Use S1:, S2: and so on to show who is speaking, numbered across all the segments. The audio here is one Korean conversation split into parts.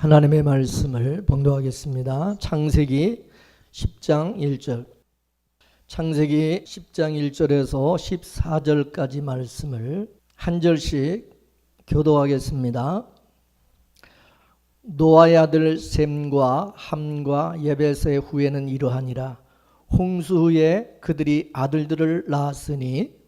S1: 하나님의 말씀을 봉독하겠습니다. 창세기 10장 1절. 창세기 10장 1절에서 14절까지 말씀을 한 절씩 교도하겠습니다. 노아의 아들 셈과 함과 예벳의 후에는 이러하니라. 홍수 후에 그들이 아들들을 낳았으니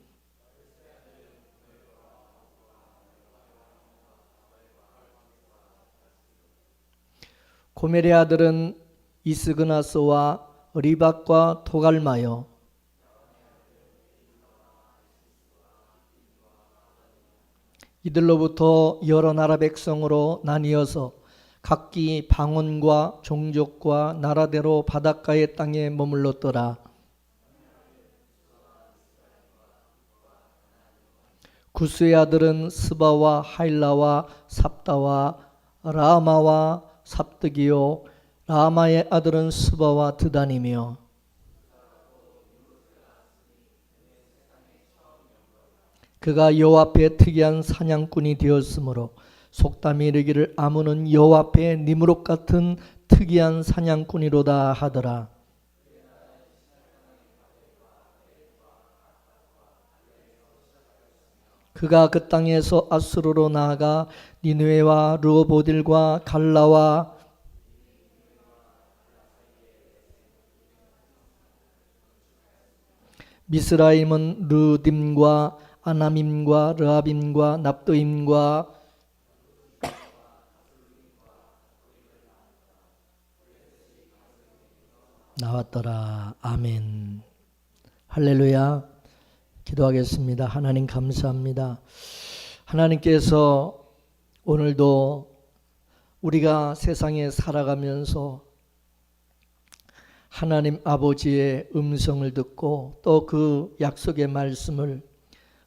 S1: 고멜의 아들은 이스그나스와 리박과 토갈마요. 이들로부터 여러 나라 백성으로 나뉘어서 각기 방언과 종족과 나라대로 바닷가의 땅에 머물렀더라. 구스의 아들은 스바와 하일라와 삽다와 라마와 삽득이요 라마의 아들은 스바와 드단이며 그가 여호와 앞에 특이한 사냥꾼이 되었으므로 속담이 이르기를 아문은 여호와 앞에 니므롯 같은 특이한 사냥꾼이로다 하더라. 그가 그 땅에서 아수르로 나아가 니느웨와 르호보딜과 갈라와 미스라임은 르딤과 아남임과 르압임과 납도임과 나왔더라. 아멘. 할렐루야. 기도하겠습니다. 하나님 감사합니다. 하나님께서 오늘도 우리가 세상에 살아가면서 하나님 아버지의 음성을 듣고 또 그 약속의 말씀을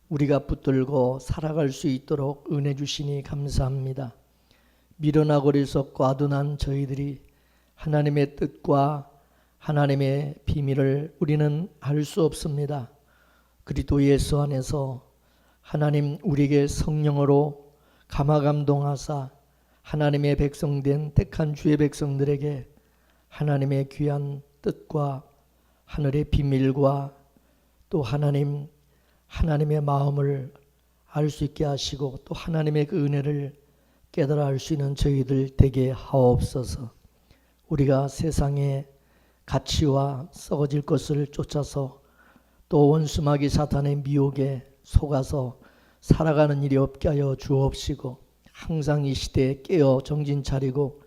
S1: 우리가 붙들고 살아갈 수 있도록 은혜 주시니 감사합니다. 미련하고 어리석고 아둔한 저희들이 하나님의 뜻과 하나님의 비밀을 우리는 알 수 없습니다. 그리스도 예수 안에서 하나님 우리에게 성령으로 감화감동하사 하나님의 백성된 택한 주의 백성들에게 하나님의 귀한 뜻과 하늘의 비밀과 또 하나님의 마음을 알 수 있게 하시고 또 하나님의 그 은혜를 깨달아 알 수 있는 저희들 되게 하옵소서. 우리가 세상의 가치와 썩어질 것을 쫓아서 또 원수마귀 사탄의 미혹에 속아서 살아가는 일이 없게 하여 주옵시고 항상 이 시대에 깨어 정신 차리고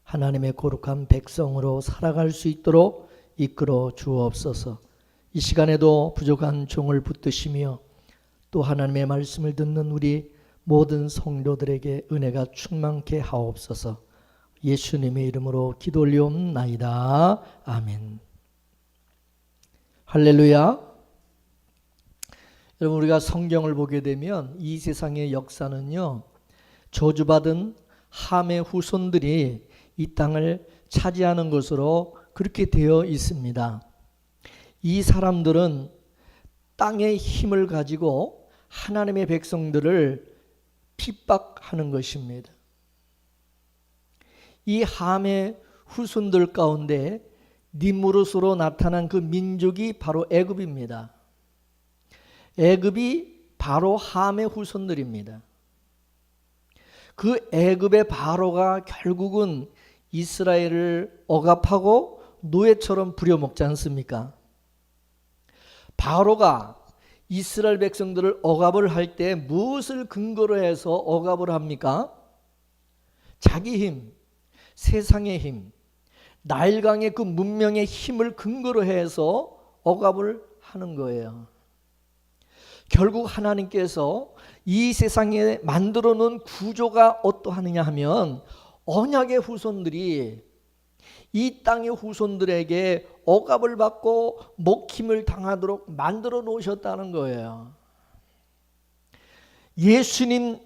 S1: 하나님의 거룩한 백성으로 살아갈 수 있도록 이끌어 주옵소서. 이 시간에도 부족한 종을 붙드시며 또 하나님의 말씀을 듣는 우리 모든 성도들에게 은혜가 충만케 하옵소서. 예수님의 이름으로 기도 올리옵나이다. 아멘. 할렐루야. 여러분, 우리가 성경을 보게 되면 이 세상의 역사는요, 저주받은 함의 후손들이 이 땅을 차지하는 것으로 그렇게 되어 있습니다. 이 사람들은 땅의 힘을 가지고 하나님의 백성들을 핍박하는 것입니다. 이 함의 후손들 가운데 니므롯으로 나타난 그 민족이 바로 애굽입니다. 애굽이 바로 함의 후손들입니다. 그 애굽의 바로가 결국은 이스라엘을 억압하고 노예처럼 부려먹지 않습니까? 바로가 이스라엘 백성들을 억압을 할 때 무엇을 근거로 해서 억압을 합니까? 자기 힘, 세상의 힘, 나일강의 그 문명의 힘을 근거로 해서 억압을 하는 거예요. 결국 하나님께서 이 세상에 만들어 놓은 구조가 어떠하느냐 하면 언약의 후손들이 이 땅의 후손들에게 억압을 받고 먹힘을 당하도록 만들어 놓으셨다는 거예요. 예수님께도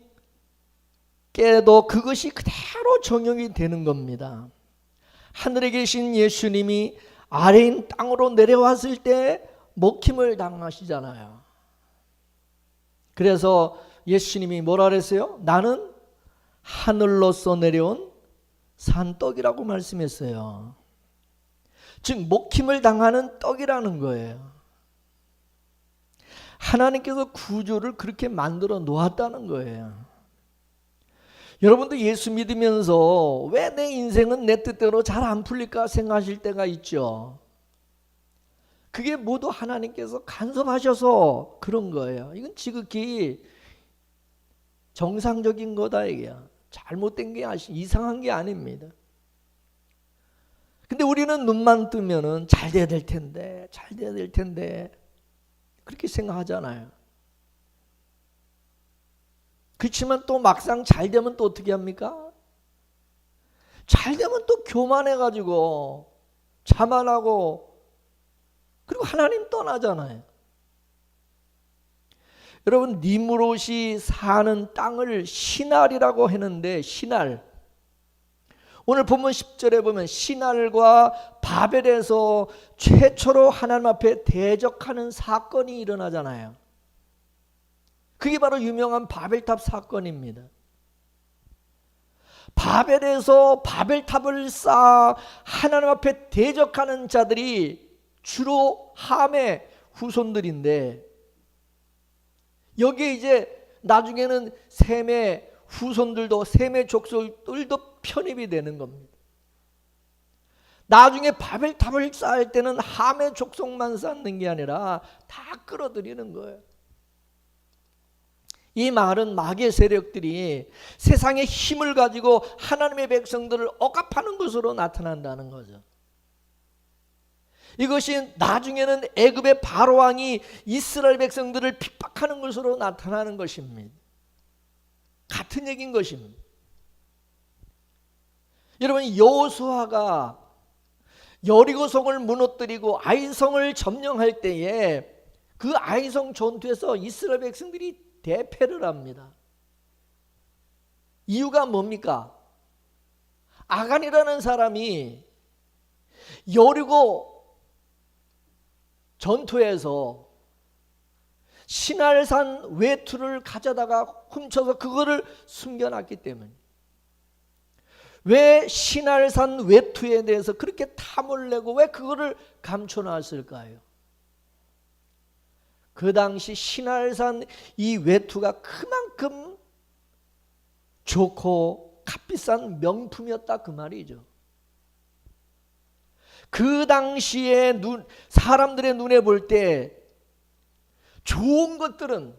S1: 그것이 그대로 적용이 되는 겁니다. 하늘에 계신 예수님이 아래인 땅으로 내려왔을 때 먹힘을 당하시잖아요. 그래서 예수님이 뭐라 그랬어요? 나는 하늘로서 내려온 산 떡이라고 말씀했어요. 즉 먹힘을 당하는 떡이라는 거예요. 하나님께서 구조를 그렇게 만들어 놓았다는 거예요. 여러분도 예수 믿으면서 왜 내 인생은 내 뜻대로 잘 안 풀릴까 생각하실 때가 있죠. 그게 모두 하나님께서 간섭하셔서 그런 거예요. 이건 지극히 정상적인 거다 이게야. 잘못된 게 이상한 게 아닙니다. 근데 우리는 눈만 뜨면은 잘 돼야 될 텐데, 잘 돼야 될 텐데 그렇게 생각하잖아요. 그렇지만 또 막상 잘 되면 또 어떻게 합니까? 잘 되면 또 교만해가지고 자만하고 그리고 하나님 떠나잖아요. 여러분 니므롯이 사는 땅을 시날이라고 했는데 시날 오늘 본문 10절에 보면 시날과 바벨에서 최초로 하나님 앞에 대적하는 사건이 일어나잖아요. 그게 바로 유명한 바벨탑 사건입니다. 바벨에서 바벨탑을 쌓아 하나님 앞에 대적하는 자들이 주로 함의 후손들인데 여기에 이제 나중에는 셈의 후손들도 셈의 족속들도 편입이 되는 겁니다. 나중에 바벨탑을 쌓을 때는 함의 족속만 쌓는 게 아니라 다 끌어들이는 거예요. 이 말은 마귀의 세력들이 세상의 힘을 가지고 하나님의 백성들을 억압하는 것으로 나타난다는 거죠. 이것이 나중에는 애굽의 바로왕이 이스라엘 백성들을 핍박하는 것으로 나타나는 것입니다. 같은 얘기인 것입니다. 여러분 여호수아가 여리고성을 무너뜨리고 아이성을 점령할 때에 그 아이성 전투에서 이스라엘 백성들이 대패를 합니다. 이유가 뭡니까? 아간이라는 사람이 여리고 전투에서 시날산 외투를 가져다가 훔쳐서 그거를 숨겨놨기 때문에 왜 시날산 외투에 대해서 그렇게 탐을 내고 왜 그거를 감춰놨을까요? 그 당시 시날산 이 외투가 그만큼 좋고 값비싼 명품이었다 그 말이죠. 그 당시에 사람들의 눈에 볼 때 좋은 것들은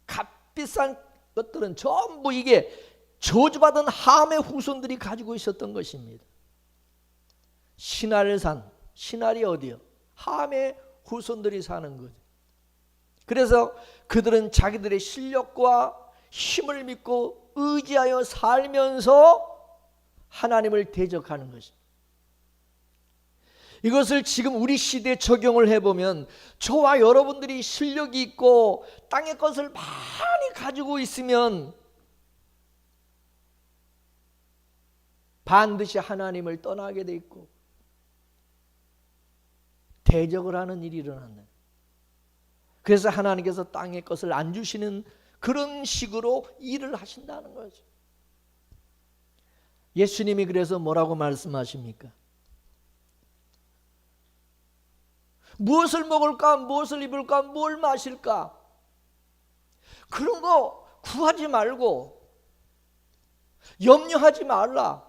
S1: 값비싼 것들은 전부 이게 저주받은 함의 후손들이 가지고 있었던 것입니다. 시날산, 시날이 어디요? 함의 후손들이 사는 거죠. 그래서 그들은 자기들의 실력과 힘을 믿고 의지하여 살면서 하나님을 대적하는 것입니다. 이것을 지금 우리 시대에 적용을 해보면 저와 여러분들이 실력이 있고 땅의 것을 많이 가지고 있으면 반드시 하나님을 떠나게 돼 있고 대적을 하는 일이 일어난다. 그래서 하나님께서 땅의 것을 안 주시는 그런 식으로 일을 하신다는 거죠. 예수님이 그래서 뭐라고 말씀하십니까? 무엇을 먹을까? 무엇을 입을까? 뭘 마실까? 그런 거 구하지 말고 염려하지 말라.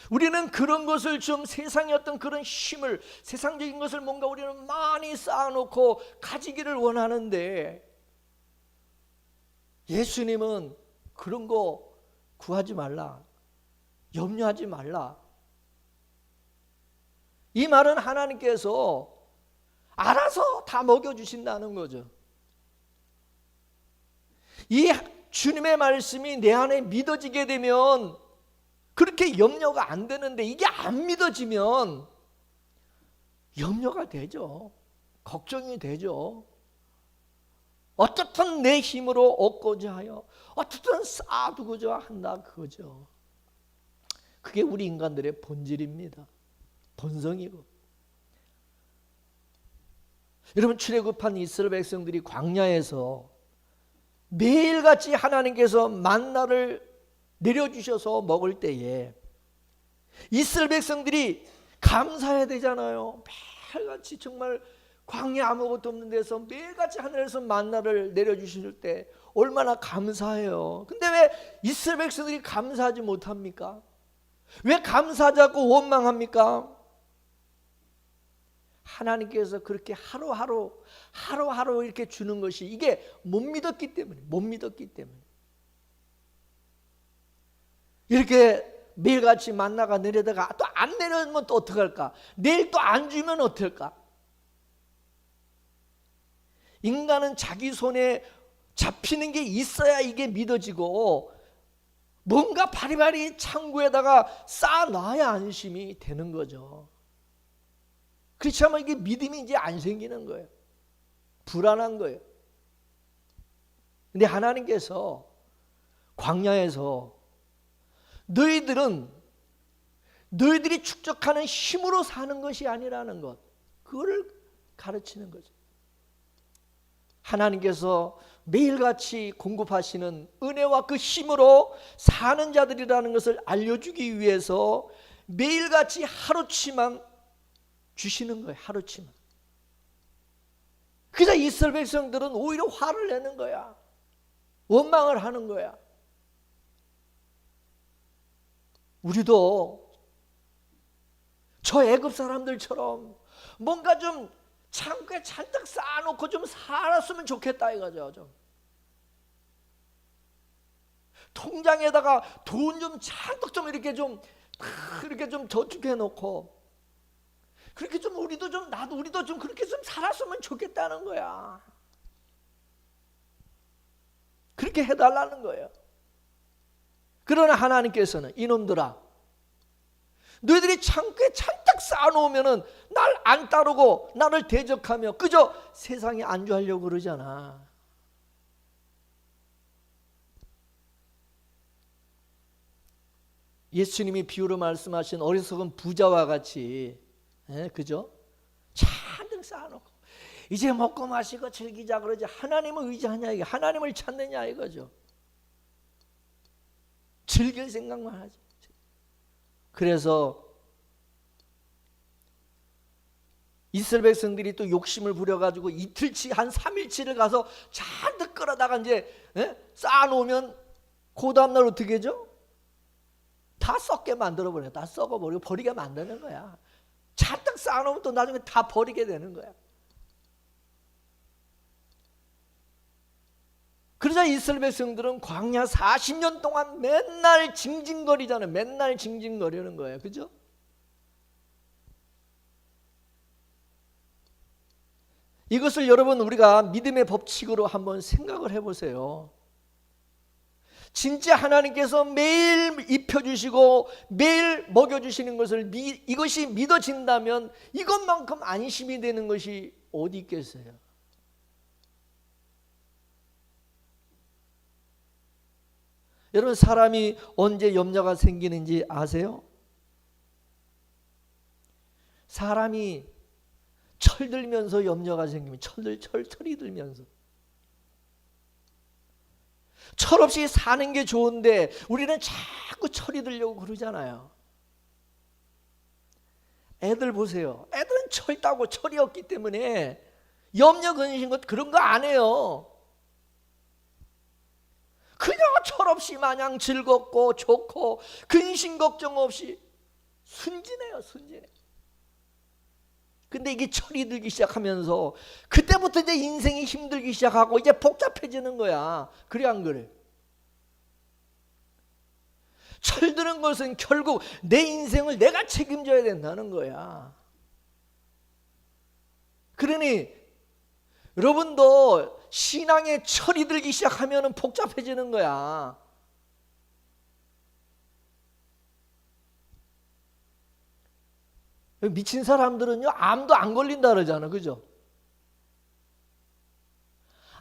S1: 우리는 그런 것을 좀 세상의 어떤 그런 힘을 세상적인 것을 뭔가 우리는 많이 쌓아놓고 가지기를 원하는데 예수님은 그런 거 구하지 말라. 염려하지 말라. 이 말은 하나님께서 알아서 다 먹여주신다는 거죠. 이 주님의 말씀이 내 안에 믿어지게 되면 그렇게 염려가 안 되는데 이게 안 믿어지면 염려가 되죠. 걱정이 되죠. 어떻든 내 힘으로 얻고자 하여 어떻든 쌓아두고자 한다 그거죠. 그게 우리 인간들의 본질입니다. 본성이고. 여러분 출애굽한 이스라엘 백성들이 광야에서 매일같이 하나님께서 만나를 내려주셔서 먹을 때에 이스라엘 백성들이 감사해야 되잖아요. 매일같이 정말 광야 아무것도 없는 데서 매일같이 하늘에서 만나를 내려주실 때 얼마나 감사해요. 근데 왜 이스라엘 백성들이 감사하지 못합니까? 왜 감사하자고 원망합니까? 하나님께서 그렇게 하루하루 이렇게 주는 것이 이게 못 믿었기 때문에 이렇게 매일같이 만나가 내려다가 또 안 내려오면 또 어떡할까? 내일 또 안 주면 어떨까? 인간은 자기 손에 잡히는 게 있어야 이게 믿어지고 뭔가 바리바리 창고에다가 쌓아놔야 안심이 되는 거죠. 그렇지 않으면 이게 믿음이 이제 안 생기는 거예요. 불안한 거예요. 근데 하나님께서 광야에서 너희들이 축적하는 힘으로 사는 것이 아니라는 것, 그거를 가르치는 거죠. 하나님께서 매일같이 공급하시는 은혜와 그 힘으로 사는 자들이라는 것을 알려주기 위해서 매일같이 하루치만 주시는 거예요. 하루치만. 그래서 이스라엘 백성들은 오히려 화를 내는 거야. 원망을 하는 거야. 우리도 저 애굽 사람들처럼 뭔가 좀 창고에 잔뜩 쌓아놓고 좀 살았으면 좋겠다 이거죠. 좀 통장에다가 돈 좀 잔뜩 좀 이렇게 좀 저축해 놓고 그렇게 좀 우리도 좀 그렇게 좀 살았으면 좋겠다는 거야. 그렇게 해달라는 거예요. 그러나 하나님께서는 이놈들아, 너희들이 창고에 잔뜩 쌓아놓으면은 날 안 따르고 나를 대적하며 그저 세상에 안주하려고 그러잖아. 예수님이 비유로 말씀하신 어리석은 부자와 같이, 그죠? 잔뜩 쌓아놓고 이제 먹고 마시고 즐기자 그러지 하나님을 의지하냐 이게, 하나님을 찾느냐 이거죠. 즐길 생각만 하지. 그래서 이스라엘 백성들이 또 욕심을 부려가지고 이틀치 한 3일치를 가서 잔뜩 끌어다가 이제 쌓아놓으면 그 다음날 어떻게 하죠? 다 썩게 만들어버려요. 다 썩어버리고 버리게 만드는 거야. 잔뜩 쌓아놓으면 또 나중에 다 버리게 되는 거야. 그러자 이스라엘 백성들은 광야 40년 동안 맨날 징징거리잖아요. 맨날 징징거리는 거예요. 그죠? 이것을 여러분 우리가 믿음의 법칙으로 한번 생각을 해보세요. 진짜 하나님께서 매일 입혀주시고 매일 먹여주시는 것을 이것이 믿어진다면 이것만큼 안심이 되는 것이 어디 있겠어요? 여러분 사람이 언제 염려가 생기는지 아세요? 사람이 철들면서 염려가 생기면 철이 들면서 철없이 사는 게 좋은데 우리는 자꾸 철이 들려고 그러잖아요. 애들 보세요. 애들은 철 따고 철이 없기 때문에 염려 근심 것 그런 거 안 해요. 그냥 철없이 마냥 즐겁고 좋고 근심 걱정 없이 순진해요. 순진해. 근데 이게 철이 들기 시작하면서 그때부터 이제 인생이 힘들기 시작하고 이제 복잡해지는 거야. 그래 안 그래? 철드는 것은 결국 내 인생을 내가 책임져야 된다는 거야. 그러니 여러분도 신앙에 철이 들기 시작하면 복잡해지는 거야. 미친 사람들은요 암도 안 걸린다 그러잖아. 그죠?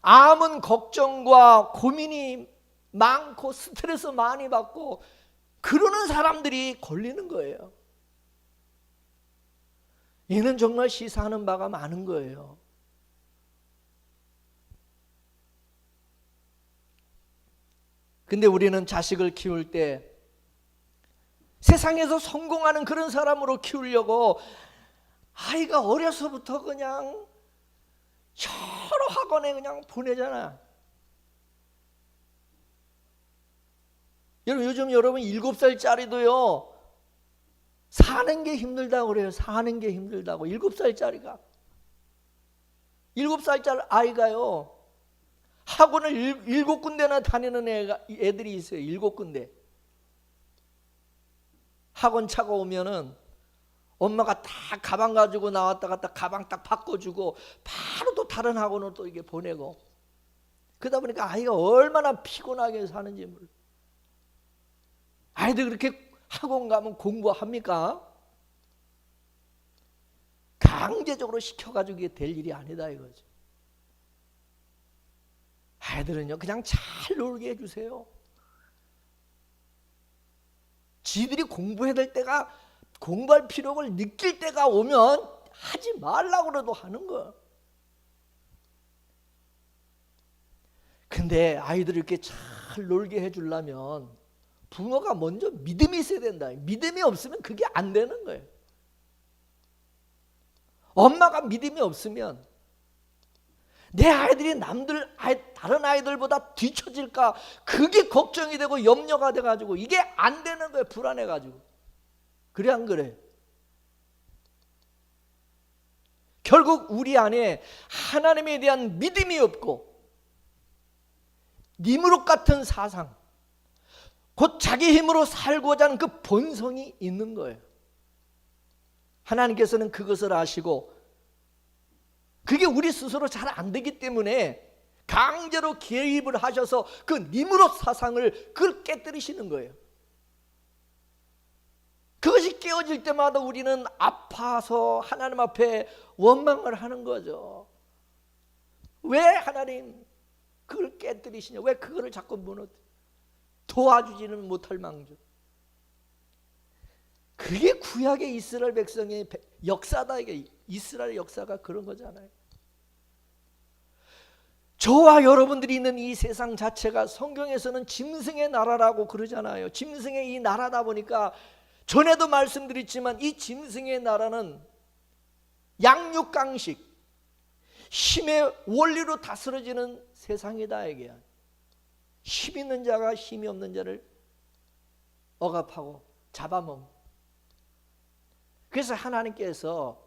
S1: 암은 걱정과 고민이 많고 스트레스 많이 받고 그러는 사람들이 걸리는 거예요. 얘는 정말 시사하는 바가 많은 거예요. 근데 우리는 자식을 키울 때 세상에서 성공하는 그런 사람으로 키우려고 아이가 어려서부터 그냥 여러 학원에 그냥 보내잖아. 요즘 여러분 7살짜리도요 사는 게 힘들다고 그래요. 사는 게 힘들다고. 7살짜리가 7살짜리 아이가요 학원을 7군데나 다니는 애들이 있어요. 7군데. 학원 차가 오면은 엄마가 다 가방 가지고 나왔다 갔다 가방 딱 바꿔주고 바로 또 다른 학원으로 또 이게 보내고, 그러다 보니까 아이가 얼마나 피곤하게 사는지 몰라. 아이들 그렇게 학원 가면 공부합니까? 강제적으로 시켜가지고 이게 될 일이 아니다 이거죠. 아이들은요 그냥 잘 놀게 해주세요. 지들이 공부해야 될 때가, 공부할 필요를 느낄 때가 오면 하지 말라고 그래도 하는 거야. 근데 아이들을 이렇게 잘 놀게 해주려면 부모가 먼저 믿음이 있어야 된다. 믿음이 없으면 그게 안 되는 거예요. 엄마가 믿음이 없으면 내 아이들이 다른 아이들보다 뒤처질까 그게 걱정이 되고 염려가 돼가지고 이게 안 되는 거예요. 불안해가지고. 그래 안 그래? 결국 우리 안에 하나님에 대한 믿음이 없고 니무롯 같은 사상, 곧 자기 힘으로 살고자 하는 그 본성이 있는 거예요. 하나님께서는 그것을 아시고 그게 우리 스스로 잘 안 되기 때문에 강제로 개입을 하셔서 그 니무롯 사상을 그걸 깨뜨리시는 거예요. 그것이 깨어질 때마다 우리는 아파서 하나님 앞에 원망을 하는 거죠. 왜 하나님 그걸 깨뜨리시냐? 왜 그거를 자꾸 도와주지는 못할 망정. 그게 구약의 이스라엘 백성의 역사다. 이게 이스라엘 역사가 그런 거잖아요. 저와 여러분들이 있는 이 세상 자체가 성경에서는 짐승의 나라라고 그러잖아요. 짐승의 이 나라다 보니까 전에도 말씀드렸지만 이 짐승의 나라는 양육강식, 힘의 원리로 다스려지는 세상이다 이게. 힘 있는 자가 힘이 없는 자를 억압하고 잡아먹는. 그래서 하나님께서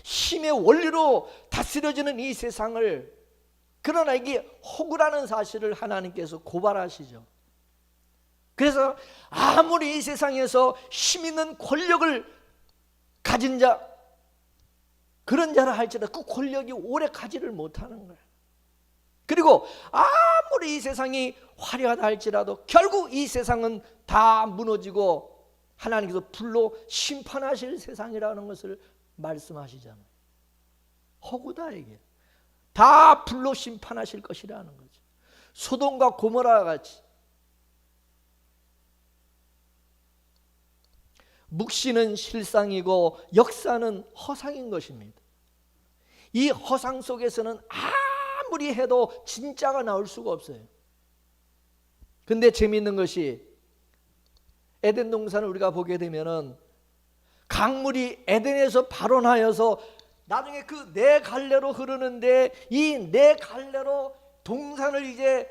S1: 힘의 원리로 다스려지는 이 세상을, 그러나 이게 허구라는 사실을 하나님께서 고발하시죠. 그래서 아무리 이 세상에서 힘 있는 권력을 가진 자, 그런 자라 할지라도 그 권력이 오래 가지를 못하는 거예요. 그리고 아무리 이 세상이 화려하다 할지라도 결국 이 세상은 다 무너지고 하나님께서 불로 심판하실 세상이라는 것을 말씀하시잖아요. 허구다 이게. 다 불로 심판하실 것이라는 거죠. 소돔과 고모라와 같이 묵시는 실상이고 역사는 허상인 것입니다. 이 허상 속에서는 아무리 해도 진짜가 나올 수가 없어요. 근데 재미있는 것이 에덴 동산을 우리가 보게 되면은 강물이 에덴에서 발원하여서 나중에 그 네 갈래로 흐르는데, 이 네 갈래로 동산을 이제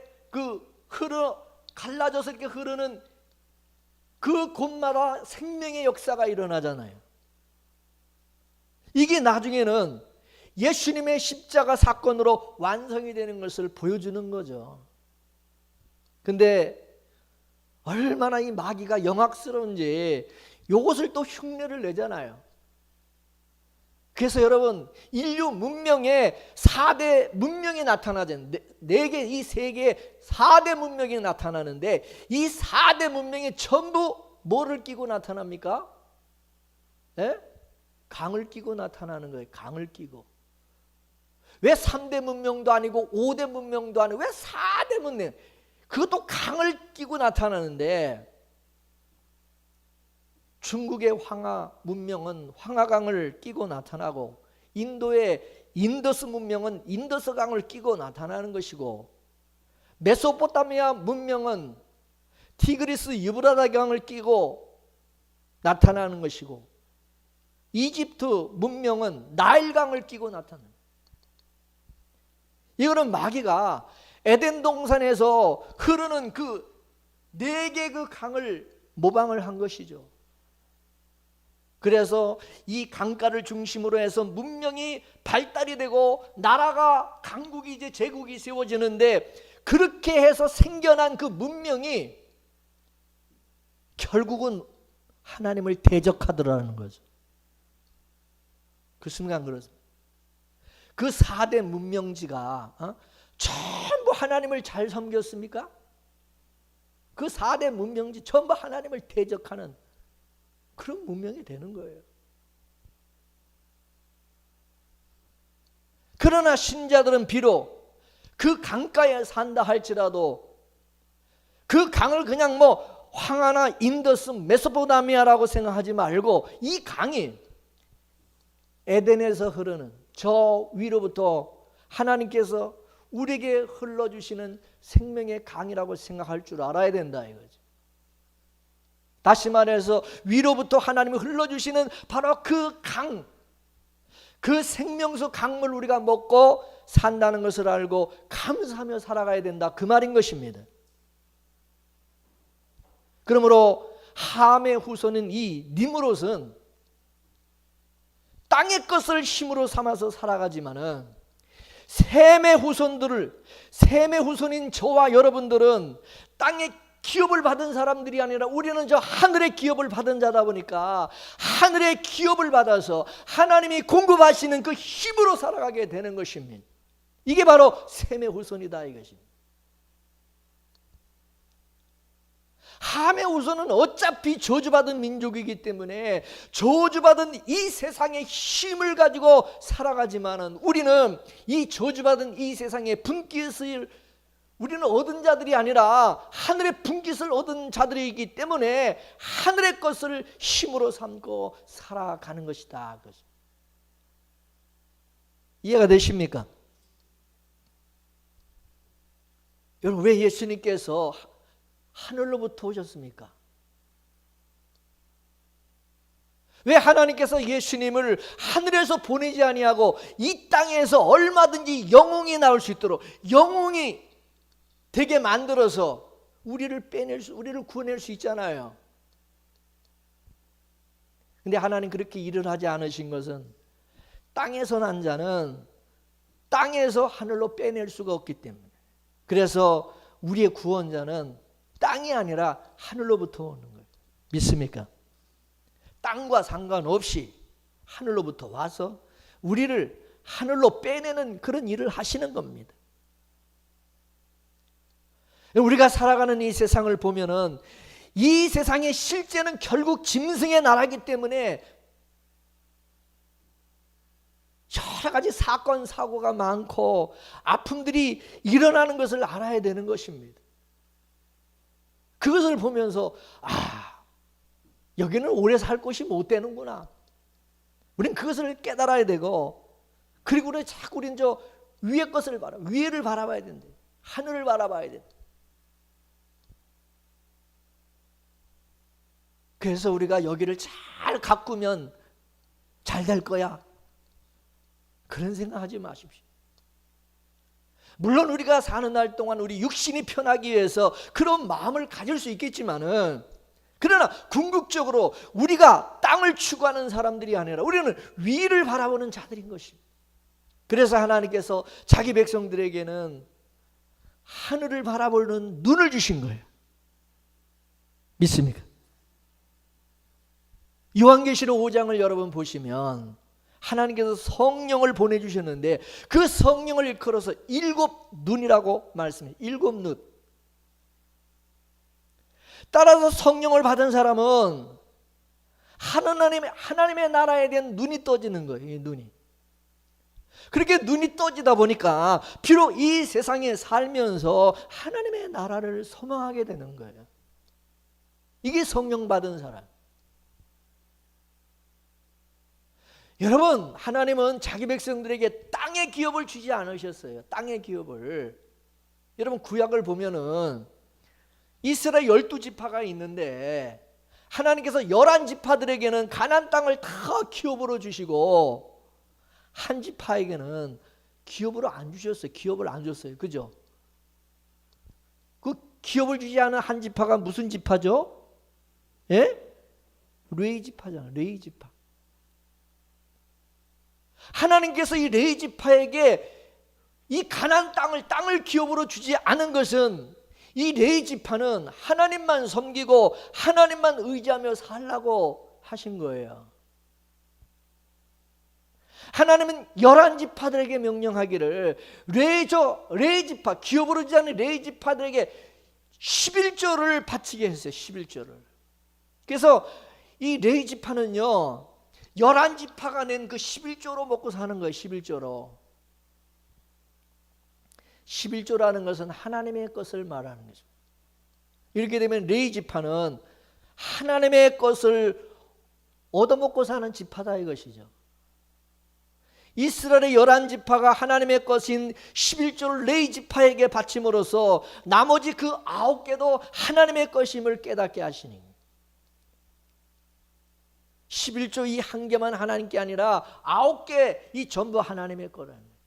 S1: 갈라져서 이렇게 흐르는 그 곳마다 생명의 역사가 일어나잖아요. 이게 나중에는 예수님의 십자가 사건으로 완성이 되는 것을 보여주는 거죠. 근데 얼마나 이 마귀가 영악스러운지 이것을 또 흉내를 내잖아요. 그래서 여러분 인류 문명에 4대 문명이 나타나잖아요. 이 세 개의 4대 문명이 나타나는데 이 4대 문명이 전부 뭐를 끼고 나타납니까? 네? 강을 끼고 나타나는 거예요. 강을 끼고. 왜 3대 문명도 아니고 5대 문명도 아니고 왜 4대 문명? 그것도 강을 끼고 나타나는데, 중국의 황하 문명은 황하강을 끼고 나타나고 인도의 인더스 문명은 인더스강을 끼고 나타나는 것이고, 메소포타미아 문명은 티그리스 유브라다 강을 끼고 나타나는 것이고, 이집트 문명은 나일강을 끼고 나타나는 거예요. 이거는 마귀가 에덴 동산에서 흐르는 그 네 개 그 강을 모방을 한 것이죠. 그래서 이 강가를 중심으로 해서 문명이 발달이 되고 나라가, 강국이, 이제 제국이 세워지는데, 그렇게 해서 생겨난 그 문명이 결국은 하나님을 대적하더라는 거죠. 그 순간 그렇습니다. 그 4대 문명지가 전부 하나님을 잘 섬겼습니까? 그 4대 문명지 전부 하나님을 대적하는 그런 문명이 되는 거예요. 그러나 신자들은 비록 그 강가에 산다 할지라도 그 강을 그냥 뭐 황하나 인더스, 메소포타미아라고 생각하지 말고, 이 강이 에덴에서 흐르는 저 위로부터 하나님께서 우리에게 흘러주시는 생명의 강이라고 생각할 줄 알아야 된다 이거죠. 다시 말해서 위로부터 하나님이 흘러주시는 바로 그 강, 그 생명수 강물 우리가 먹고 산다는 것을 알고 감사하며 살아가야 된다, 그 말인 것입니다. 그러므로 함의 후손인 이 니므롯은 땅의 것을 힘으로 삼아서 살아가지만은 셈의 후손인 저와 여러분들은 땅의 기업을 받은 사람들이 아니라 우리는 저 하늘의 기업을 받은 자다 보니까 하늘의 기업을 받아서 하나님이 공급하시는 그 힘으로 살아가게 되는 것입니다. 이게 바로 셈의 후손이다 이것입니다. 함의 후손은 어차피 저주받은 민족이기 때문에 저주받은 이 세상의 힘을 가지고 살아가지만은, 우리는 이 저주받은 이 세상의 분깃을 우리는 얻은 자들이 아니라 하늘의 분깃을 얻은 자들이기 때문에 하늘의 것을 힘으로 삼고 살아가는 것이다. 이해가 되십니까? 여러분, 왜 예수님께서 하늘로부터 오셨습니까? 왜 하나님께서 예수님을 하늘에서 보내지 아니하고 이 땅에서 얼마든지 영웅이 나올 수 있도록 영웅이 되게 만들어서 우리를 구원할 수 있잖아요. 근데 하나님 그렇게 일을 하지 않으신 것은 땅에서 난 자는 땅에서 하늘로 빼낼 수가 없기 때문에, 그래서 우리의 구원자는 땅이 아니라 하늘로부터 오는 거예요. 믿습니까? 땅과 상관없이 하늘로부터 와서 우리를 하늘로 빼내는 그런 일을 하시는 겁니다. 우리가 살아가는 이 세상을 보면은 이 세상의 실제는 결국 짐승의 나라이기 때문에 여러 가지 사건 사고가 많고 아픔들이 일어나는 것을 알아야 되는 것입니다. 그것을 보면서 여기는 오래 살 곳이 못 되는구나. 우린 그것을 깨달아야 되고, 그리고 우리 자꾸 우린 저 위의 것을 위를 바라봐야 된대. 하늘을 바라봐야 돼. 그래서 우리가 여기를 잘 가꾸면 잘 될 거야, 그런 생각하지 마십시오. 물론 우리가 사는 날 동안 우리 육신이 편하기 위해서 그런 마음을 가질 수 있겠지만은, 그러나 궁극적으로 우리가 땅을 추구하는 사람들이 아니라 우리는 위를 바라보는 자들인 것입니다. 그래서 하나님께서 자기 백성들에게는 하늘을 바라보는 눈을 주신 거예요. 믿습니까? 요한계시록 5장을 여러분 보시면 하나님께서 성령을 보내주셨는데 그 성령을 일컬어서 7 눈이라고 말씀해요. 7 눈. 따라서 성령을 받은 사람은 하나님의 나라에 대한 눈이 떠지는 거예요. 이 눈이. 그렇게 눈이 떠지다 보니까 비록 이 세상에 살면서 하나님의 나라를 소망하게 되는 거예요. 이게 성령 받은 사람. 여러분, 하나님은 자기 백성들에게 땅의 기업을 주지 않으셨어요. 땅의 기업을. 여러분 구약을 보면은 이스라엘 12지파가 있는데 하나님께서 11지파들에게는 가나안 땅을 다 기업으로 주시고 한 지파에게는 기업으로 안 주셨어요. 기업을 안 줬어요. 그죠? 그 기업을 주지 않은 한 지파가 무슨 지파죠? 예? 레위 지파잖아요. 레위 지파. 하나님께서 이 레위 지파에게 이 가나안 땅을 기업으로 주지 않은 것은 이 레위 지파는 하나님만 섬기고 하나님만 의지하며 살라고 하신 거예요. 하나님은 11지파들에게 명령하기를 레위 지파, 기업으로 주지 않은 레위 지파들에게 11조를 바치게 했어요. 11조를. 그래서 이 레위 지파는요 11지파가 낸 그 11조로 먹고 사는 거예요. 11조로. 11조라는 것은 하나님의 것을 말하는 거죠. 이렇게 되면 레위 지파는 하나님의 것을 얻어먹고 사는 지파다 이것이죠. 이스라엘의 11지파가 하나님의 것인 11조를 레위 지파에게 바침으로써 나머지 그 9개도 하나님의 것임을 깨닫게 하시는 거예요. 11조 이 한 개만 하나님께 아니라 9개 이 전부 하나님의 거라는 거예요.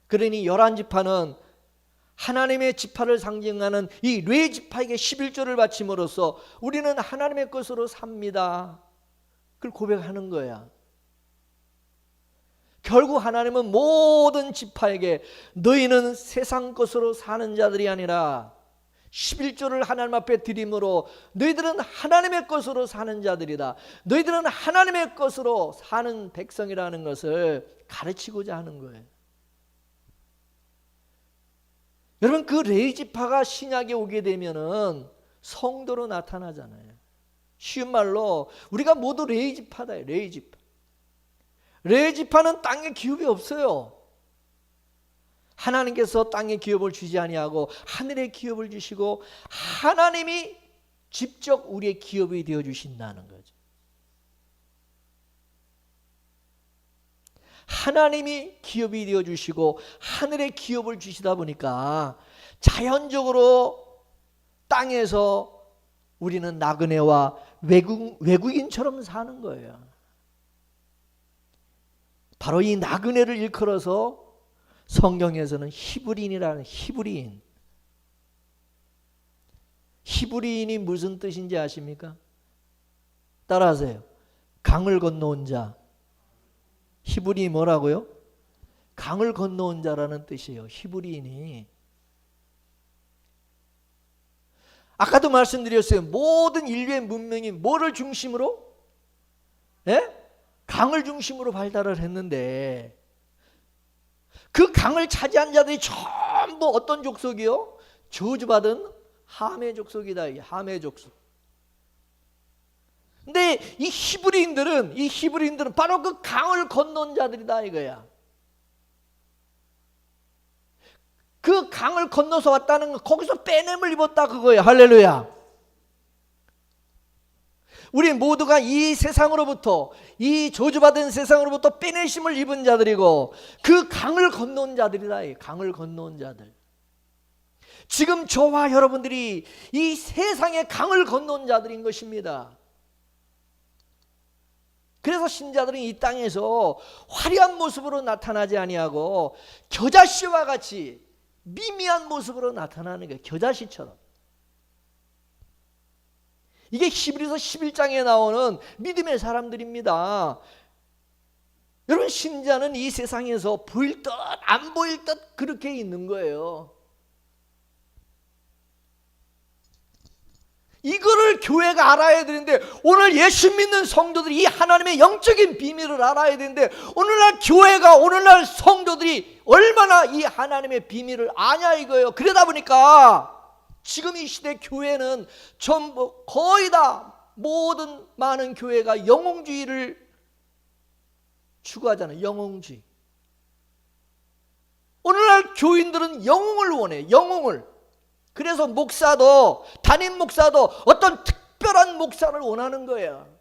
S1: 그러니 11지파는 하나님의 지파를 상징하는 이 레위 지파에게 11조를 바침으로써 우리는 하나님의 것으로 삽니다. 그걸 고백하는 거야. 결국 하나님은 모든 지파에게 너희는 세상 것으로 사는 자들이 아니라 11조를 하나님 앞에 드림으로 너희들은 하나님의 것으로 사는 자들이다. 너희들은 하나님의 것으로 사는 백성이라는 것을 가르치고자 하는 거예요. 여러분 그 레위 지파가 신약에 오게 되면은 성도로 나타나잖아요. 쉬운 말로 우리가 모두 레위 지파다. 레위 지파. 레위 지파는 땅에 기업이 없어요. 하나님께서 땅에 기업을 주지 아니하고 하늘에 기업을 주시고 하나님이 직접 우리의 기업이 되어 주신다는 거죠. 하나님이 기업이 되어 주시고 하늘에 기업을 주시다 보니까 자연적으로 땅에서 우리는 나그네와 외국인처럼 사는 거예요. 바로 이 나그네를 일컬어서 성경에서는 히브리인이라는 히브리인이 무슨 뜻인지 아십니까? 따라하세요. 강을 건너온 자. 히브리인이 뭐라고요? 강을 건너온 자라는 뜻이에요. 히브리인이. 아까도 말씀드렸어요. 모든 인류의 문명이 뭐를 중심으로? 예? 강을 중심으로 발달을 했는데 그 강을 차지한 자들이 전부 어떤 족속이요? 저주받은 함의 족속이다. 함의 족속. 근데 이 히브리인들은 바로 그 강을 건넌 자들이다 이거야. 그 강을 건너서 왔다는 건 거기서 빼냄을 입었다 그거예요. 할렐루야. 우리 모두가 이 세상으로부터, 이 저주받은 세상으로부터 빼내심을 입은 자들이고 그 강을 건너온 자들이다. 강을 건너온 자들. 지금 저와 여러분들이 이 세상의 강을 건너온 자들인 것입니다. 그래서 신자들은 이 땅에서 화려한 모습으로 나타나지 아니하고 겨자씨와 같이 미미한 모습으로 나타나는 거예요. 겨자씨처럼. 이게 히브리서 11장에 나오는 믿음의 사람들입니다. 여러분 신자는 이 세상에서 보일 듯 안 보일 듯 그렇게 있는 거예요. 이거를 교회가 알아야 되는데 오늘 예수 믿는 성도들이 이 하나님의 영적인 비밀을 알아야 되는데 오늘날 교회가 오늘날 성도들이 얼마나 이 하나님의 비밀을 아냐 이거예요. 그러다 보니까 지금 이 시대 교회는 전부 거의 다 모든 많은 교회가 영웅주의를 추구하잖아요. 영웅주의. 오늘날 교인들은 영웅을 원해. 영웅을. 그래서 목사도 담임 목사도 어떤 특별한 목사를 원하는 거예요.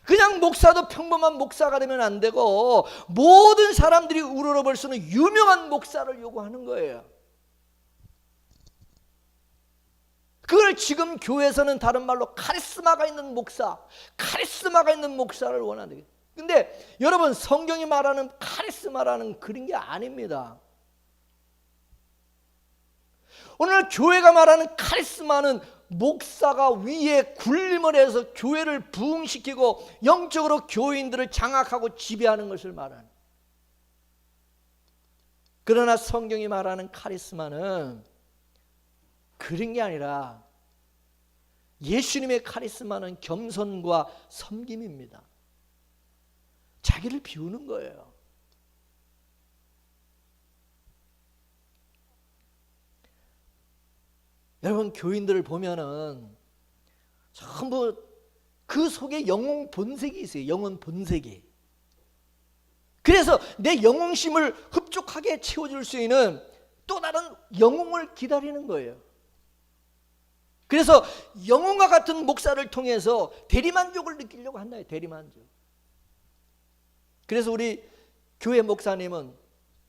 S1: 그냥 목사도 평범한 목사가 되면 안 되고 모든 사람들이 우러러볼 수 있는 유명한 목사를 요구하는 거예요. 그걸 지금 교회에서는 다른 말로 카리스마가 있는 목사, 카리스마가 있는 목사를 원하는 거예요. 근데 여러분, 성경이 말하는 카리스마라는 그런 게 아닙니다. 오늘 교회가 말하는 카리스마는 목사가 위에 군림을 해서 교회를 부흥시키고 영적으로 교인들을 장악하고 지배하는 것을 말하는. 그러나 성경이 말하는 카리스마는 그런 게 아니라 예수님의 카리스마는 겸손과 섬김입니다. 자기를 비우는 거예요. 여러분, 교인들을 보면은 전부 그 속에 영혼 본색이 있어요. 영혼 본색이. 그래서 내 영혼심을 흡족하게 채워줄 수 있는 또 다른 영혼을 기다리는 거예요. 그래서 영혼과 같은 목사를 통해서 대리만족을 느끼려고 한다. 대리만족. 그래서 우리 교회 목사님은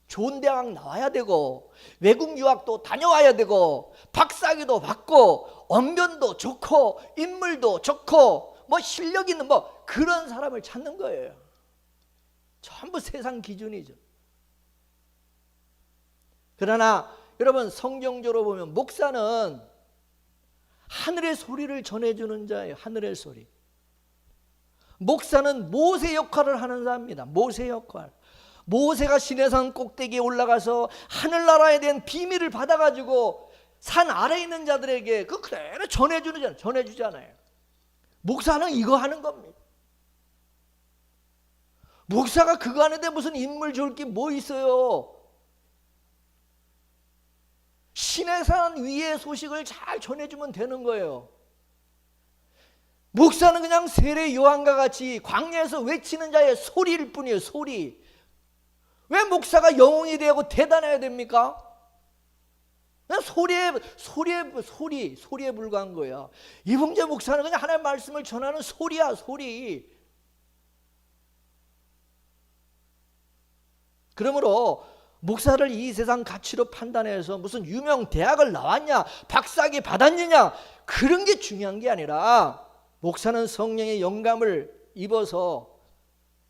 S1: 좋은 대학 나와야 되고 외국 유학도 다녀와야 되고 박사학위도 받고 언변도 좋고 인물도 좋고 뭐 실력 있는 뭐 그런 사람을 찾는 거예요. 전부 세상 기준이죠. 그러나 여러분, 성경적으로 보면 목사는 하늘의 소리를 전해주는 자예요. 하늘의 소리. 목사는 모세 역할을 하는 자입니다. 모세 역할. 모세가 시내산 꼭대기에 올라가서 하늘나라에 대한 비밀을 받아가지고 산 아래에 있는 자들에게 그 그대로 전해주잖아요. 목사는 이거 하는 겁니다. 목사가 그거 하는데 무슨 인물 좋을 게 뭐 있어요? 시내산 위의 소식을 잘 전해주면 되는 거예요. 목사는 그냥 세례 요한과 같이 광야에서 외치는 자의 소리일 뿐이에요. 소리. 왜 목사가 영웅이 되고 대단해야 됩니까? 그냥 소리에 불과한 거야. 이봉재 목사는 그냥 하나님의 말씀을 전하는 소리야, 소리. 그러므로 목사를 이 세상 가치로 판단해서 무슨 유명 대학을 나왔냐, 박사학위 받았느냐, 그런 게 중요한 게 아니라 목사는 성령의 영감을 입어서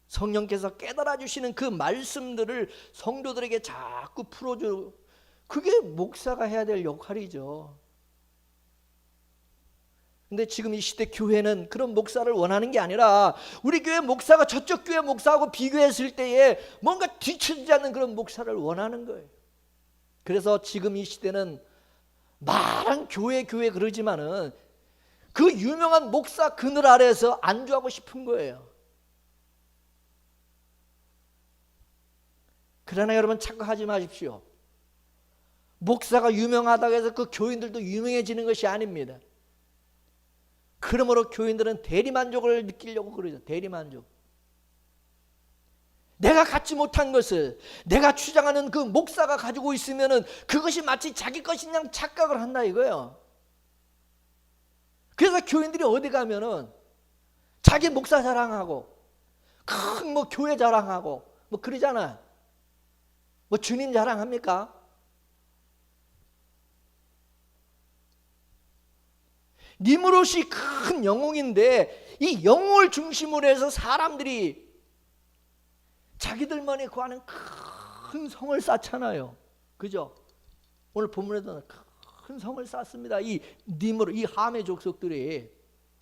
S1: 성령께서 깨달아 주시는 그 말씀들을 성도들에게 자꾸 풀어줘. 그게 목사가 해야 될 역할이죠. 근데 지금 이 시대 교회는 그런 목사를 원하는 게 아니라 우리 교회 목사가 저쪽 교회 목사하고 비교했을 때에 뭔가 뒤처지지 않는 그런 목사를 원하는 거예요. 그래서 지금 이 시대는 말은 교회 그러지만은 그 유명한 목사 그늘 아래에서 안주하고 싶은 거예요. 그러나 여러분, 착각하지 마십시오. 목사가 유명하다고 해서 그 교인들도 유명해지는 것이 아닙니다. 그러므로 교인들은 대리만족을 느끼려고 그러죠. 대리만족. 내가 갖지 못한 것을 내가 주장하는 그 목사가 가지고 있으면은 그것이 마치 자기 것인 양 착각을 한다 이거예요. 그래서 교인들이 어디 가면은 자기 목사 자랑하고 큰 뭐 교회 자랑하고 뭐 그러잖아요. 뭐 주님 자랑합니까? 니무롯이 큰 영웅인데 이 영웅을 중심으로 해서 사람들이 자기들만이 구하는 큰 성을 쌓잖아요. 그죠? 오늘 본문에도 큰 성을 쌓습니다. 이 니무롯, 이 함의 족속들이.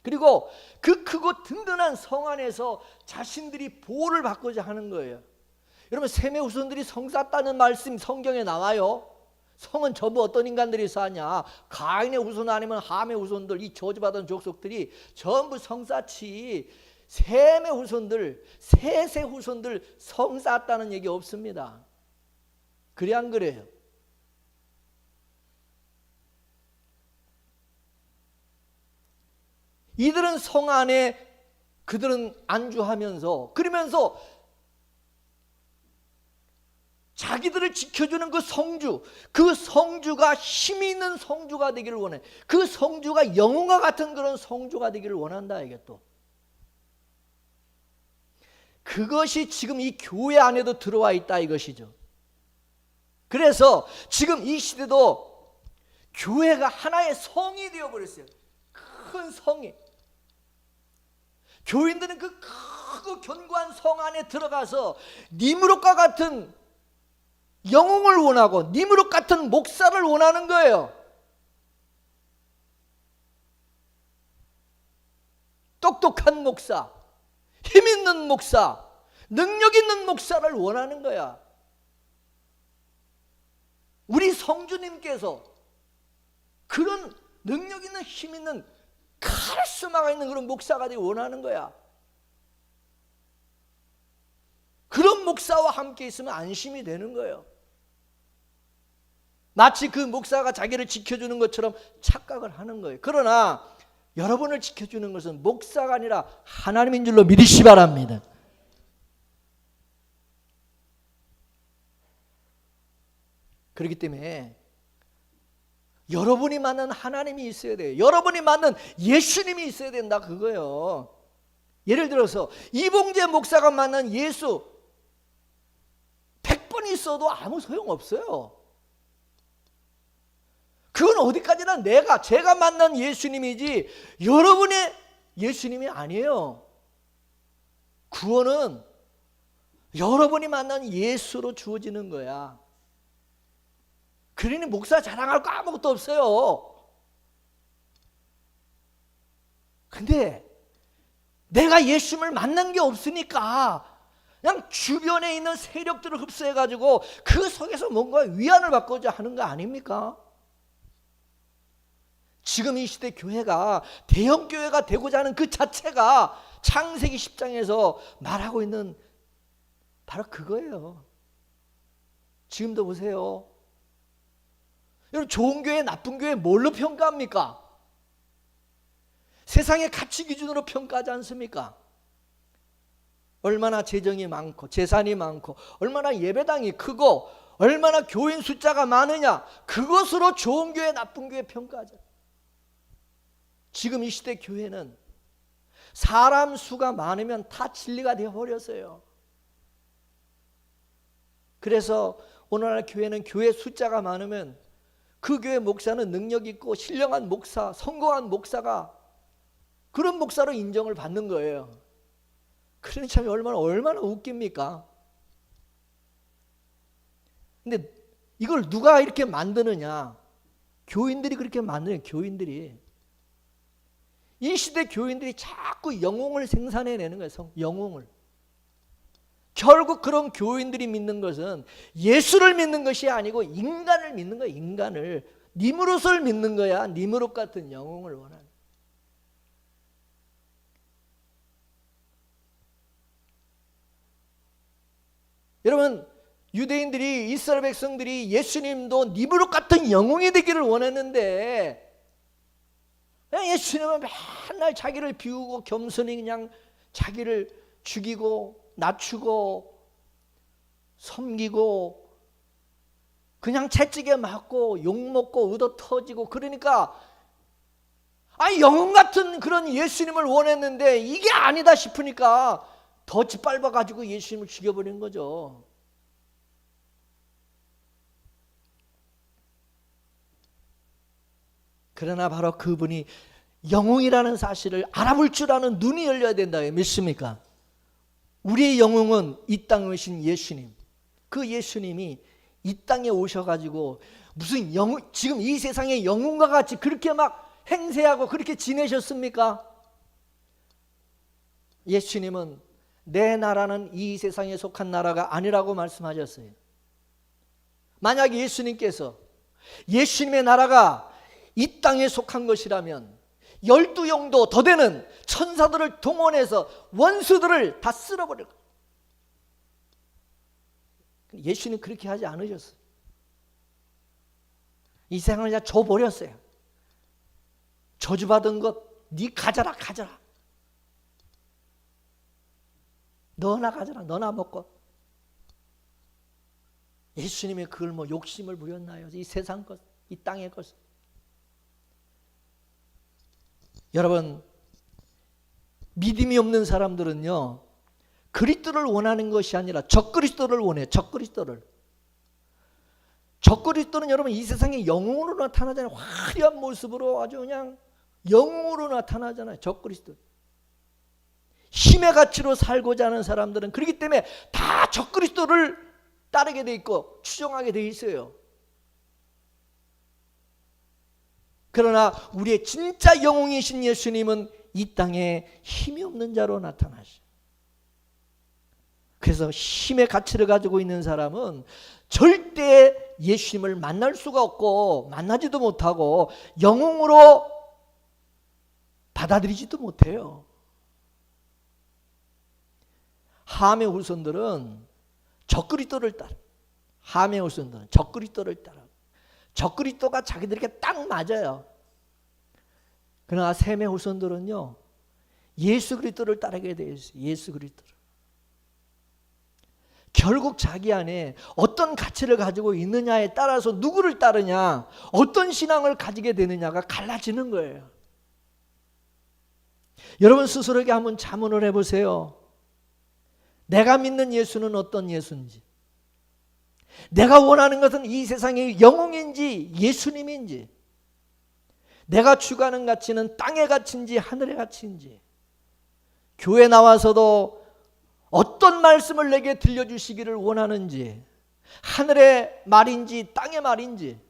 S1: 그리고 그 크고 든든한 성 안에서 자신들이 보호를 받고자 하는 거예요. 여러분, 셈의 후손들이 성 쌓았다는 말씀 성경에 나와요. 성은 전부 어떤 인간들이 쌓냐? 가인의 후손 아니면 함의 후손들, 이 저주받은 족속들이 전부 성 쌓지. 셈의 후손들, 셋의 후손들 성 쌓았다는 얘기 없습니다. 그래 안 그래요? 이들은 성 안에 그들은 안주하면서 그러면서 자기들을 지켜주는 그 성주가 힘이 있는 성주가 되기를 원해. 그 성주가 영웅과 같은 그런 성주가 되기를 원한다 이게 또. 그것이 지금 이 교회 안에도 들어와 있다 이것이죠. 그래서 지금 이 시대도 교회가 하나의 성이 되어버렸어요. 큰 성이. 교인들은 그 크고 견고한 성 안에 들어가서 니무롯과 같은 영웅을 원하고 니무롯 같은 목사를 원하는 거예요. 똑똑한 목사, 힘 있는 목사, 능력 있는 목사를 원하는 거야. 우리 성주님께서 그런 능력 있는 힘 있는 카리스마가 있는 그런 목사가 되기 원하는 거야. 그런 목사와 함께 있으면 안심이 되는 거예요. 마치 그 목사가 자기를 지켜주는 것처럼 착각을 하는 거예요. 그러나 여러분을 지켜주는 것은 목사가 아니라 하나님인 줄로 믿으시기 바랍니다. 그렇기 때문에 여러분이 맞는 하나님이 있어야 돼요. 여러분이 맞는 예수님이 있어야 된다 그거예요. 예를 들어서 이봉재 목사가 맞는 예수 100번 있어도 아무 소용없어요. 그건 어디까지나 제가 만난 예수님이지 여러분의 예수님이 아니에요. 구원은 여러분이 만난 예수로 주어지는 거야. 그러니 목사 자랑할 거 아무것도 없어요. 근데 내가 예수님을 만난 게 없으니까 그냥 주변에 있는 세력들을 흡수해가지고 그 속에서 뭔가 위안을 받고자 하는 거 아닙니까? 지금 이 시대 교회가 대형 교회가 되고자 하는 그 자체가 창세기 10장에서 말하고 있는 바로 그거예요. 지금도 보세요. 여러분 좋은 교회 나쁜 교회 뭘로 평가합니까? 세상의 가치 기준으로 평가하지 않습니까? 얼마나 재정이 많고 재산이 많고 얼마나 예배당이 크고 얼마나 교인 숫자가 많으냐 그것으로 좋은 교회 나쁜 교회 평가하죠. 지금 이 시대 교회는 사람 수가 많으면 다 진리가 되어버렸어요. 그래서 오늘날 교회는 교회 숫자가 많으면 그 교회 목사는 능력 있고 신령한 목사, 성공한 목사가 그런 목사로 인정을 받는 거예요. 그러니 참 얼마나 웃깁니까? 근데 이걸 누가 이렇게 만드느냐? 교인들이 그렇게 만드는 교인들이. 이 시대 교인들이 자꾸 영웅을 생산해내는 거예요. 영웅을. 결국 그런 교인들이 믿는 것은 예수를 믿는 것이 아니고 인간을 믿는 거야. 인간을. 니무롯을 믿는 거야. 니무롯 같은 영웅을 원하는. 여러분 유대인들이 이스라엘 백성들이 예수님도 니무롯 같은 영웅이 되기를 원했는데 그냥 예수님은 맨날 자기를 비우고 겸손히 그냥 자기를 죽이고 낮추고 섬기고 그냥 채찍에 맞고 욕먹고 의도 터지고 그러니까 영웅 같은 그런 예수님을 원했는데 이게 아니다 싶으니까 더 짓밟아가지고 예수님을 죽여버린 거죠. 그러나 바로 그분이 영웅이라는 사실을 알아볼 줄 아는 눈이 열려야 된다. 믿습니까? 우리의 영웅은 이 땅에 오신 예수님. 그 예수님이 이 땅에 오셔가지고 무슨 영웅, 지금 이 세상의 영웅과 같이 그렇게 막 행세하고 그렇게 지내셨습니까? 예수님은 내 나라는 이 세상에 속한 나라가 아니라고 말씀하셨어요. 만약 예수님께서 예수님의 나라가 이 땅에 속한 것이라면 12영도 더 되는 천사들을 동원해서 원수들을 다 쓸어버릴 거예요. 예수님 그렇게 하지 않으셨어요. 이 세상을 그냥 줘버렸어요. 저주받은 것 네 가져라. 너나 가져라. 너나 먹고. 예수님이 그걸 뭐 욕심을 부렸나요? 이 세상 것, 이 땅의 것. 여러분 믿음이 없는 사람들은요 그리스도를 원하는 것이 아니라 적그리스도를 원해요. 적그리스도를. 적그리스도는 여러분 이 세상에 영웅으로 나타나잖아요. 화려한 모습으로 아주 그냥 영웅으로 나타나잖아요. 적그리스도. 힘의 가치로 살고자 하는 사람들은 그렇기 때문에 다 적그리스도를 따르게 돼 있고 추종하게 돼 있어요. 그러나 우리의 진짜 영웅이신 예수님은 이 땅에 힘이 없는 자로 나타나셔요. 그래서 힘의 가치를 가지고 있는 사람은 절대 예수님을 만날 수가 없고 만나지도 못하고 영웅으로 받아들이지도 못해요. 함의 후손들은 적그리스도를 따라. 함의 후손들은 적그리스도를 따라. 적그리스도가 자기들에게 딱 맞아요. 그러나 셈의 후손들은요, 예수 그리스도를 따르게 되어 있어요. 예수 그리스도를. 결국 자기 안에 어떤 가치를 가지고 있느냐에 따라서 누구를 따르냐, 어떤 신앙을 가지게 되느냐가 갈라지는 거예요. 여러분 스스로에게 한번 자문을 해보세요. 내가 믿는 예수는 어떤 예수인지, 내가 원하는 것은 이 세상의 영웅인지 예수님인지, 내가 추구하는 가치는 땅의 가치인지 하늘의 가치인지, 교회 나와서도 어떤 말씀을 내게 들려주시기를 원하는지, 하늘의 말인지 땅의 말인지.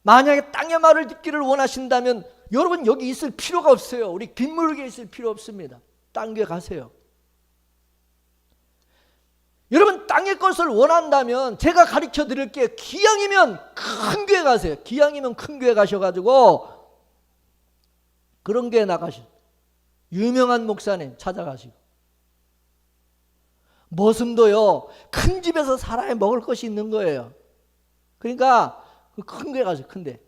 S1: 만약에 땅의 말을 듣기를 원하신다면 여러분 여기 있을 필요가 없어요. 우리 빗물교에 있을 필요 없습니다. 딴 교회 가세요. 여러분 땅의 것을 원한다면 제가 가르쳐 드릴게요. 기왕이면 큰 교회 가세요. 기왕이면 큰 교회 가셔가지고 그런 교회 나가시고 유명한 목사님 찾아가시고, 머슴도요 큰 집에서 살아야 먹을 것이 있는 거예요. 그러니까 큰 교회 가세요. 큰데.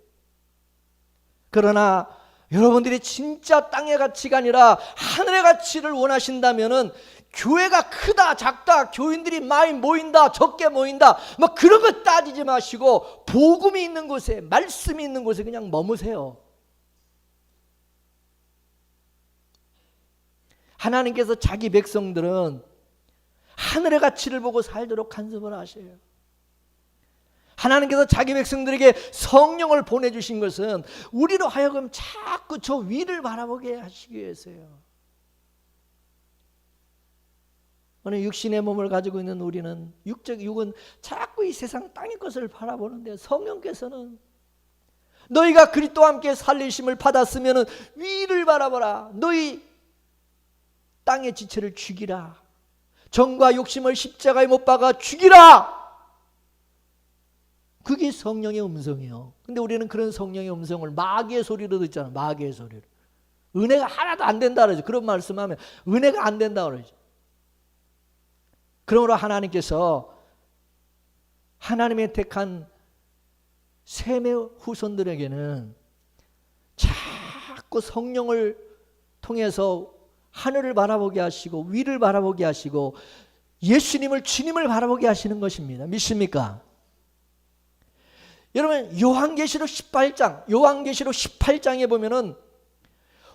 S1: 그러나 여러분들이 진짜 땅의 가치가 아니라 하늘의 가치를 원하신다면은 교회가 크다 작다, 교인들이 많이 모인다 적게 모인다, 뭐 그런 거 따지지 마시고 복음이 있는 곳에, 말씀이 있는 곳에 그냥 머무세요. 하나님께서 자기 백성들은 하늘의 가치를 보고 살도록 간섭을 하셔요. 하나님께서 자기 백성들에게 성령을 보내주신 것은 우리로 하여금 자꾸 저 위를 바라보게 하시기 위해서요. 오늘 육신의 몸을 가지고 있는 우리는 육은 자꾸 이 세상 땅의 것을 바라보는데, 성령께서는 너희가 그리스도와 함께 살리심을 받았으면 위를 바라보라. 너희 땅의 지체를 죽이라. 정과 욕심을 십자가에 못 박아 죽이라. 그게 성령의 음성이에요. 근데 우리는 그런 성령의 음성을 마귀의 소리로 듣잖아요. 마귀의 소리로. 은혜가 하나도 안 된다 그러죠. 그런 말씀하면 은혜가 안 된다 그러죠. 그러므로 하나님께서 하나님의 택한 셈의 후손들에게는 자꾸 성령을 통해서 하늘을 바라보게 하시고 위를 바라보게 하시고 예수님을, 주님을 바라보게 하시는 것입니다. 믿습니까? 여러분 요한계시록 18장에 보면은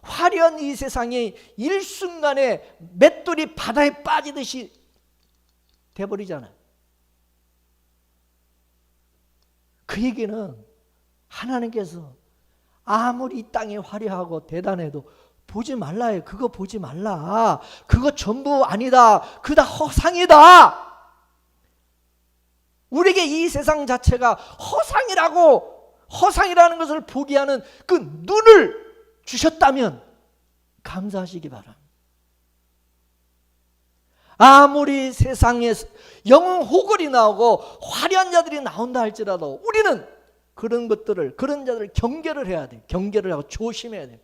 S1: 화려한 이 세상이 일순간에 맷돌이 바다에 빠지듯이 돼버리잖아요. 그 얘기는 하나님께서 아무리 이 땅이 화려하고 대단해도 보지 말라요. 그거 보지 말라. 그거 전부 아니다. 그거 다 허상이다. 우리에게 이 세상 자체가 허상이라는 것을 보게 하는 그 눈을 주셨다면 감사하시기 바랍니다. 아무리 세상에 영웅 호걸이 나오고 화려한 자들이 나온다 할지라도 우리는 그런 자들을 경계를 해야 돼요. 경계를 하고 조심해야 돼요.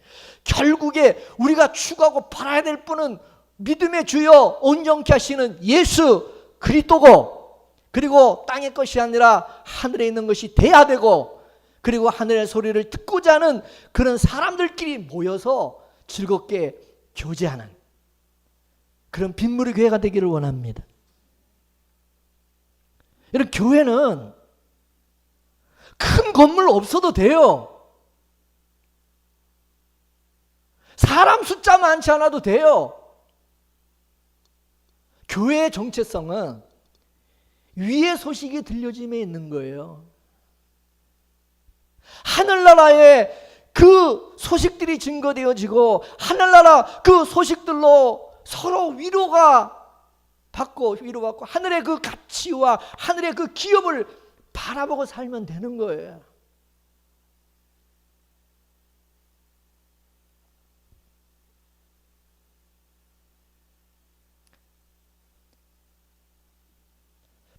S1: 결국에 우리가 추구하고 바라야 될 분은 믿음의 주여 온전케 하시는 예수 그리스도고, 그리고 땅의 것이 아니라 하늘에 있는 것이 돼야 되고, 그리고 하늘의 소리를 듣고자 하는 그런 사람들끼리 모여서 즐겁게 교제하는 그런 빗물의 교회가 되기를 원합니다. 여러분 교회는 큰 건물 없어도 돼요. 사람 숫자 많지 않아도 돼요. 교회의 정체성은 위의 소식이 들려짐에 있는 거예요. 하늘나라의 그 소식들이 증거되어지고 하늘나라 그 소식들로 서로 위로받고 하늘의 그 가치와 하늘의 그 기업을 바라보고 살면 되는 거예요.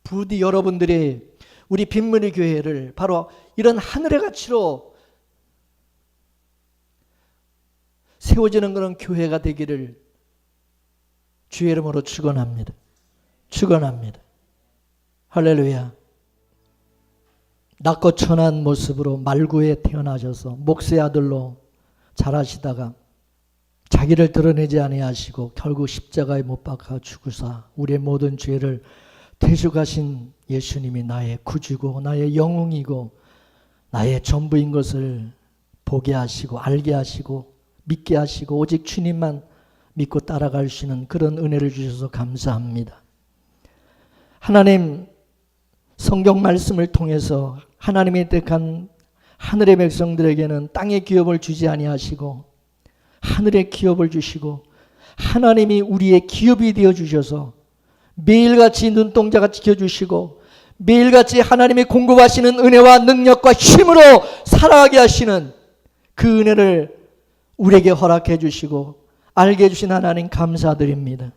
S1: 부디 여러분들이 우리 빈문의 교회를 바로 이런 하늘의 가치로 세워지는 그런 교회가 되기를 주의 이름으로 축원합니다. 축원합니다. 할렐루야. 낮고 천한 모습으로 말구에 태어나셔서 목수의 아들로 자라시다가 자기를 드러내지 아니하시고 결국 십자가에 못 박아 죽으사 우리의 모든 죄를 대속하신 예수님이 나의 구주고 나의 영웅이고 나의 전부인 것을 보게 하시고 알게 하시고 믿게 하시고 오직 주님만 믿고 따라갈 수 있는 그런 은혜를 주셔서 감사합니다. 하나님 성경 말씀을 통해서 하나님의 택한 하늘의 백성들에게는 땅의 기업을 주지 아니하시고 하늘의 기업을 주시고 하나님이 우리의 기업이 되어 주셔서 매일같이 눈동자가 지켜주시고 매일같이 하나님이 공급하시는 은혜와 능력과 힘으로 살아가게 하시는 그 은혜를 우리에게 허락해 주시고 알게 해주신 하나님 감사드립니다.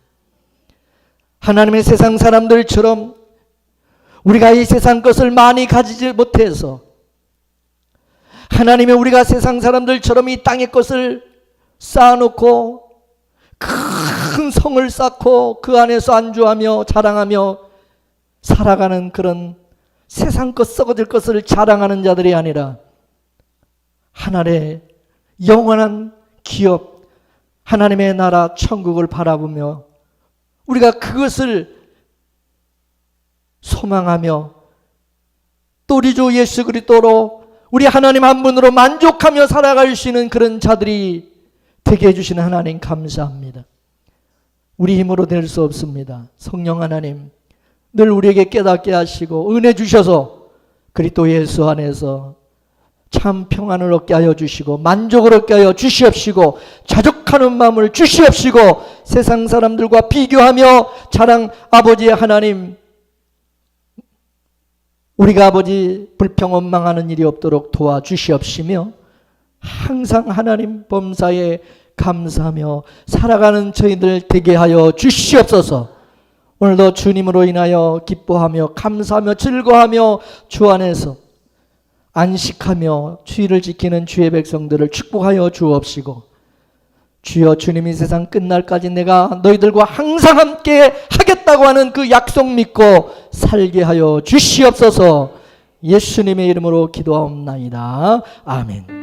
S1: 하나님의 세상 사람들처럼 우리가 이 세상 것을 많이 가지지 못해서 하나님의 우리가 세상 사람들처럼 이 땅의 것을 쌓아놓고 큰 성을 쌓고 그 안에서 안주하며 자랑하며 살아가는 그런 세상 것 썩어질 것을 자랑하는 자들이 아니라 하늘의 영원한 기업 하나님의 나라 천국을 바라보며 우리가 그것을 소망하며 또 우리 주 예수 그리스도로 우리 하나님 한 분으로 만족하며 살아갈 수 있는 그런 자들이 되게 해주시는 하나님 감사합니다. 우리 힘으로 될 수 없습니다. 성령 하나님 늘 우리에게 깨닫게 하시고 은혜 주셔서 그리스도 예수 안에서 참 평안을 얻게 하여 주시고 만족을 얻게 하여 주시옵시고 자족하는 마음을 주시옵시고 세상 사람들과 비교하며 자랑 아버지의 하나님 우리가 아버지 불평원망하는 일이 없도록 도와주시옵시며 항상 하나님 범사에 감사하며 살아가는 저희들 되게 하여 주시옵소서. 오늘도 주님으로 인하여 기뻐하며 감사하며 즐거워하며 주 안에서 안식하며 주의를 지키는 주의 백성들을 축복하여 주옵시고 주여 주님이 세상 끝날까지 내가 너희들과 항상 함께 하겠다고 하는 그 약속 믿고 살게 하여 주시옵소서. 예수님의 이름으로 기도하옵나이다. 아멘.